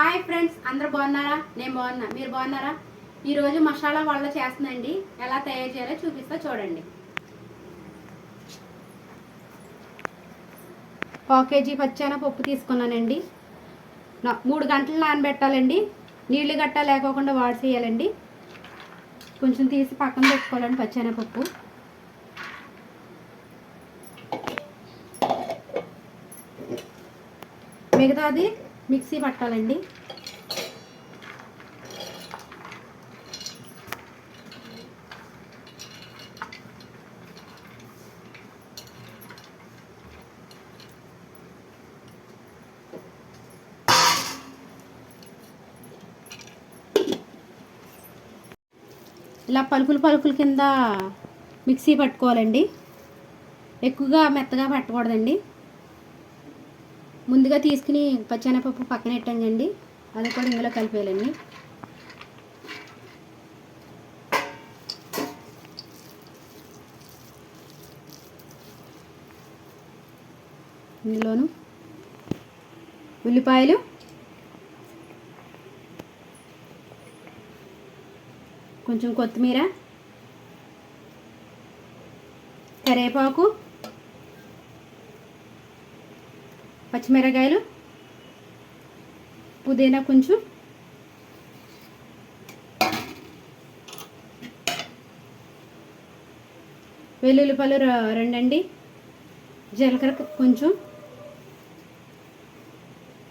Hi friends, అందరూ బాగున్నారా? నేను బాగున్నా, మీరు బాగున్నారా? ఈరోజు మసాలా వాళ్ళ చేస్తుందండి. ఎలా తయారు చేయాలో చూపిస్తా చూడండి. 1 కేజీ పచ్చెనపప్పు తీసుకున్నానండి. 3 గంటలు నానబెట్టాలండి. నీళ్లు గట్ట లేకోకుండా వాడిసేయాలండి. కొంచెం తీసి పక్కన పెట్టుకోవాలండి పచ్చెనపప్పు. మిగతాది మిక్సీ పట్టాలండి. ఇలా పలుకులు కింద మిక్సీ పట్టుకోవాలండి. ఎక్కువగా మెత్తగా పట్టకూడదండి. ముందుగా తీసుకుని పచ్చెనపప్పు పక్కన పెట్టండి. అది కూడా ఇందులో కలిపేయాలండి. ఇందులోను ఉల్లిపాయలు, కొంచెం కొత్తిమీర, కరివేపాకు, పచ్చిమిరకాయలు, పుదీనా కొంచెం, వెల్లుల్లిపాయలు 2 అండి, జీలకర్ర కొంచెం,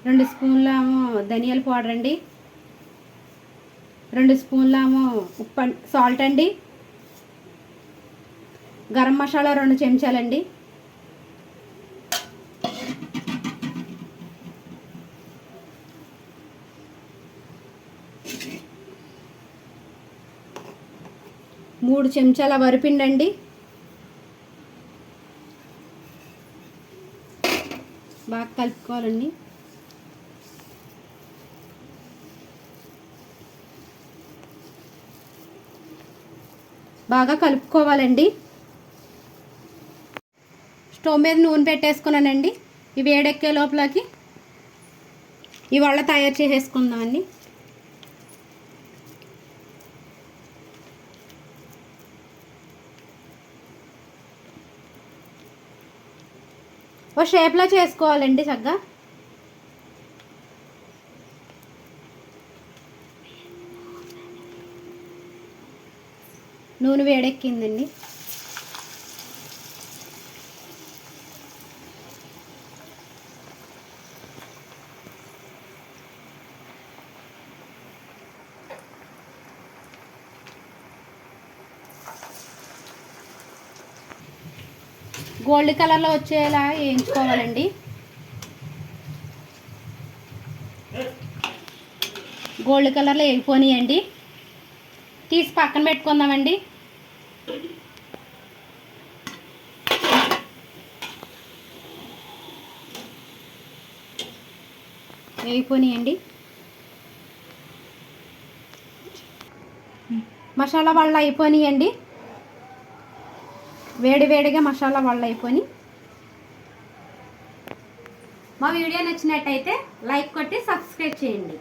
2 స్పూన్ల ధనియాల పౌడర్ అండి, 2 స్పూన్ల ఉప్పు సాల్ట్ అండి, గరం మసాలా 2 చెంచాలండి, మూడు చెంచాల వరిపిండి అండి, బాగా కలుపుకోవాలండి. బాగా కలుపుకోవాలండి. స్టవ్ మీద నూనె పెట్టేసుకున్నానండి. ఇవి వేడెక్కే లోపలకి ఇవాళ తయారు చేసేసుకుందామండి. ఓ షేప్లో చేసుకోవాలండి. చక్కగా నూనె వేడెక్కిందండి. గోల్డ్ కలర్లో వచ్చేలా వేయించుకోవాలండి. గోల్డ్ కలర్లో వేగిపోనియండి. తీసి పక్కన పెట్టుకుందామండి. వేగిపోనియండి. మసాలా వాళ్ళ అయిపోనియండి. వేడివేడిగా మసాలా వాళ్ళు అయిపోయి. మా వీడియో నచ్చినట్టయితే లైక్ కొట్టి సబ్స్క్రైబ్ చేయండి.